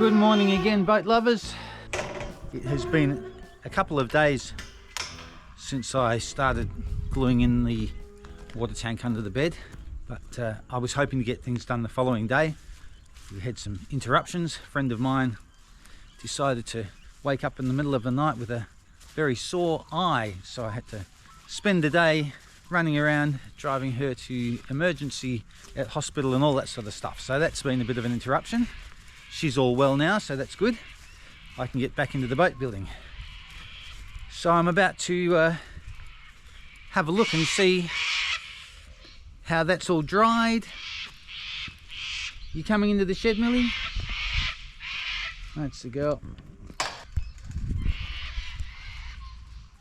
Good morning again, boat lovers. It has been a couple of days since I started gluing in the water tank under the bed, but I was hoping to get things done the following day. We had some interruptions. A friend of mine decided to wake up in the middle of the night with a very sore eye, so I had to spend the day running around driving her to emergency at hospital and all that sort of stuff. So that's been a bit of an interruption. She's all well now, so that's good. I can get back into the boat building. So I'm about to have a look and see how that's all dried. You coming into the shed, Millie? That's the girl.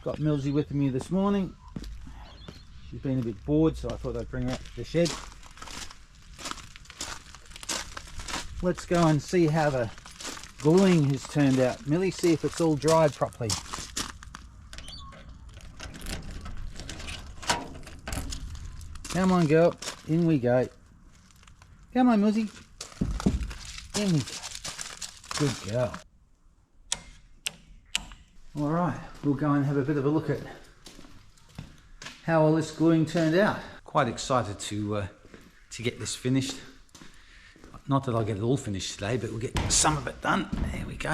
Got Millsy with me this morning. She's been a bit bored, so I thought I'd bring her out to the shed. Let's go and see how the gluing has turned out. Millie, see if it's all dried properly. Come on, girl. In we go. Come on, Millsy. In we go. Good girl. All right, we'll go and have a bit of a look at how all this gluing turned out. Quite excited to get this finished. Not that I'll get it all finished today, but we'll get some of it done. There we go.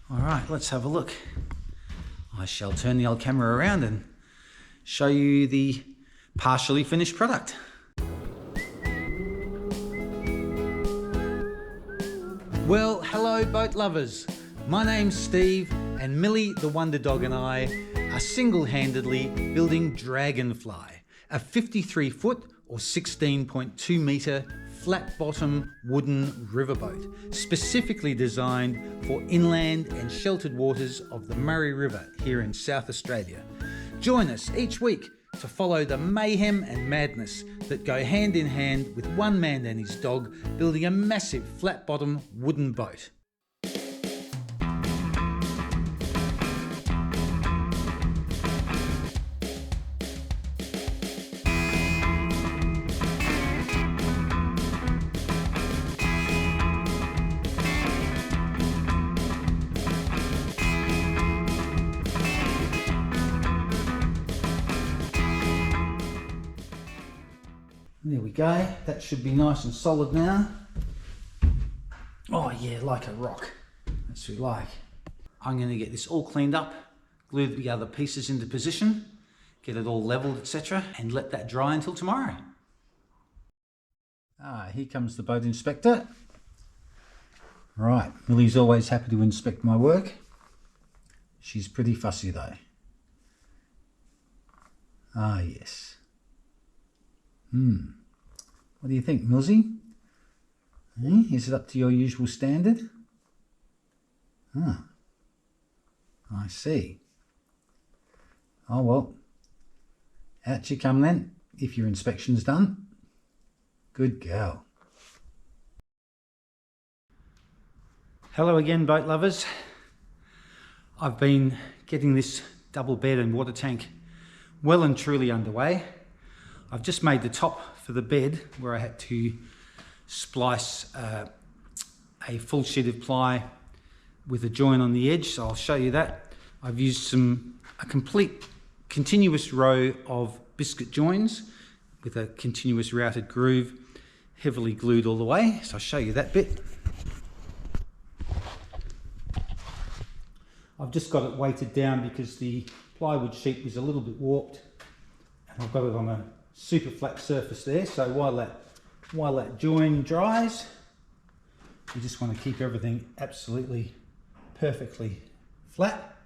All right, let's have a look. I shall turn the old camera around and show you the partially finished product. Well, hello boat lovers. My name's Steve, and Millie the Wonder Dog and I are single-handedly building Dragonfly, a 53-foot or 16.2 metre flat-bottom wooden riverboat, specifically designed for inland and sheltered waters of the Murray River here in South Australia. Join us each week to follow the mayhem and madness that go hand in hand with one man and his dog building a massive flat-bottom wooden boat. There we go, that should be nice and solid now. Oh yeah, like a rock. That's what we like. I'm going to get this all cleaned up, glue the other pieces into position, get it all leveled, etc., and let that dry until tomorrow. Here comes the boat inspector. Right, Millie's always happy to inspect my work. She's pretty fussy though. Yes. What do you think, Millsy? Is it up to your usual standard? I see. Oh well, out you come then, if your inspection's done. Good girl. Hello again, boat lovers. I've been getting this double bed and water tank well and truly underway. I've just made the top for the bed where I had to splice a full sheet of ply with a join on the edge, so I'll show you that. I've used a complete continuous row of biscuit joins with a continuous routed groove, heavily glued all the way, so I'll show you that bit. I've just got it weighted down because the plywood sheet was a little bit warped, and I've got it on a super flat surface there, so while that join dries, you just want to keep everything absolutely perfectly flat.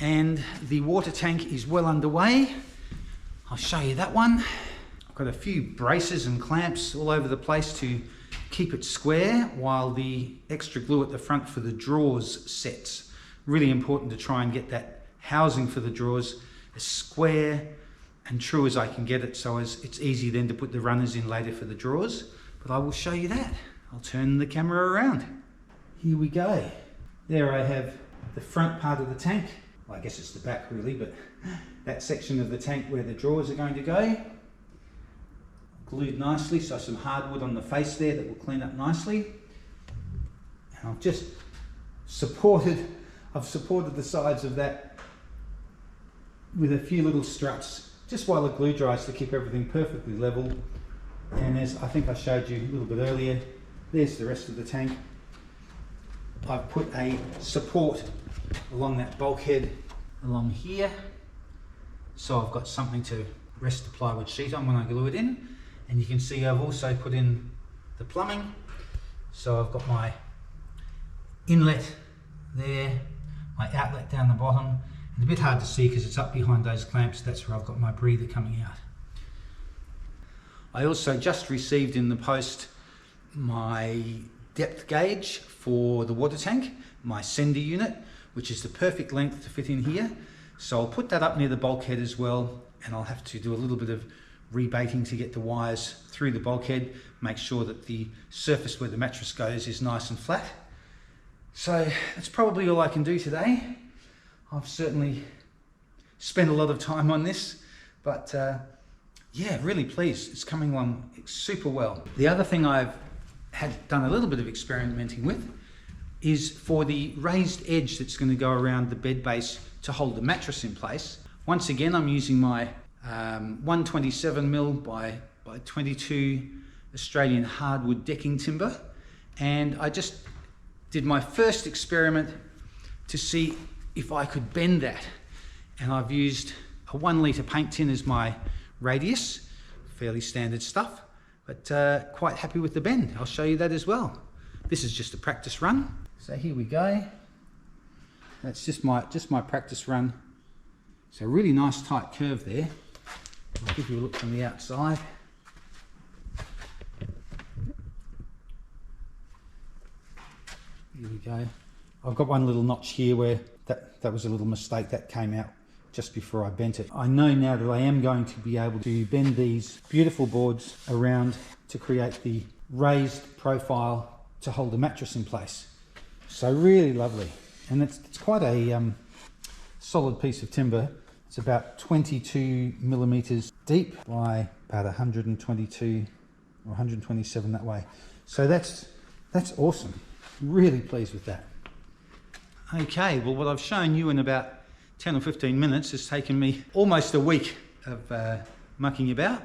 And the water tank is well underway. I'll show you that one. I've got a few braces and clamps all over the place to keep it square while the extra glue at the front for the drawers sets. Really important to try and get that housing for the drawers as square and true as I can get it, so as it's easy then to put the runners in later for the drawers. But I will show you that. I'll turn the camera around. Here we go. There I have the front part of the tank. Well, I guess it's the back really, but that section of the tank where the drawers are going to go. Glued nicely, so some hardwood on the face there that will clean up nicely. And I've just supported the sides of that with a few little struts, just while the glue dries, to keep everything perfectly level. And as I think I showed you a little bit earlier, there's the rest of the tank. I've put a support along that bulkhead along here, so I've got something to rest the plywood sheet on when I glue it in. And you can see I've also put in the plumbing, so I've got my inlet there, my outlet down the bottom, and a bit hard to see because it's up behind those clamps. That's where I've got my breather coming out. I also just received in the post my depth gauge for the water tank, my sender unit, which is the perfect length to fit in here. So I'll put that up near the bulkhead as well, and I'll have to do a little bit of rebaiting to get the wires through the bulkhead, make sure that the surface where the mattress goes is nice and flat. So that's probably all I can do today. I've certainly spent a lot of time on this, but yeah, really pleased. It's coming along super well. The other thing I've had done a little bit of experimenting with is for the raised edge that's going to go around the bed base to hold the mattress in place. Once again, I'm using my 127mm by 22 Australian hardwood decking timber, and I just did my first experiment to see if I could bend that. And I've used a 1 litre paint tin as my radius, fairly standard stuff, but quite happy with the bend. I'll show you that as well. This is just a practice run. So here we go. That's just my practice run. So really nice tight curve there. I'll give you a look from the outside. Here we go. I've got one little notch here where that was a little mistake that came out just before I bent it. I know now that I am going to be able to bend these beautiful boards around to create the raised profile to hold the mattress in place. So really lovely. And it's quite a solid piece of timber. It's about 22mm deep by about 122 or 127 that way. So that's awesome. Really pleased with that. Okay, well, what I've shown you in about 10 or 15 minutes has taken me almost a week of mucking about,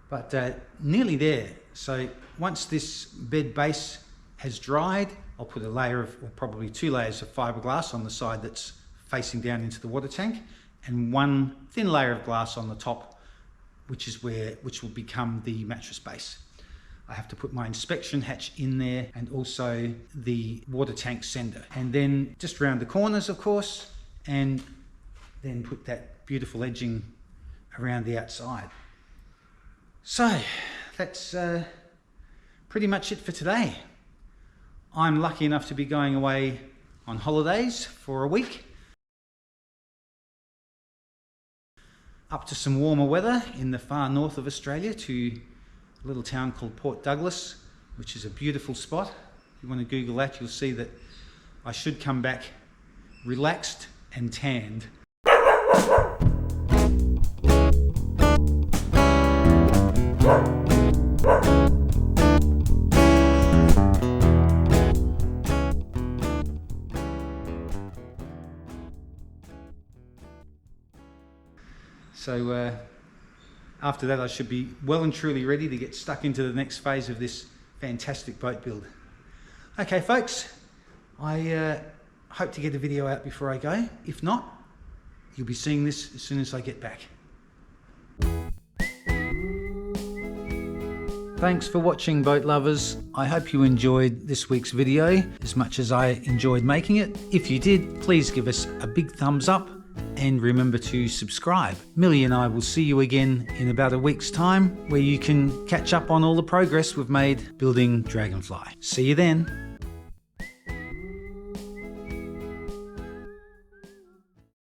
but nearly there. So once this bed base has dried, I'll put a layer of, or probably 2 layers of fiberglass on the side that's facing down into the water tank, and 1 thin layer of glass on the top, which will become the mattress base. I have to put my inspection hatch in there and also the water tank sender, and then just around the corners, of course, and then put that beautiful edging around the outside. So that's pretty much it for today. I'm lucky enough to be going away on holidays for a week, up to some warmer weather in the far north of Australia, to a little town called Port Douglas, which is a beautiful spot. If you want to Google that, you'll see that I should come back relaxed and tanned. So after that, I should be well and truly ready to get stuck into the next phase of this fantastic boat build. Okay, folks, I hope to get a video out before I go. If not, you'll be seeing this as soon as I get back. Thanks for watching, boat lovers. I hope you enjoyed this week's video as much as I enjoyed making it. If you did, please give us a big thumbs up and remember to subscribe. Millie and I will see you again in about a week's time, where you can catch up on all the progress we've made building Dragonfly. See you then.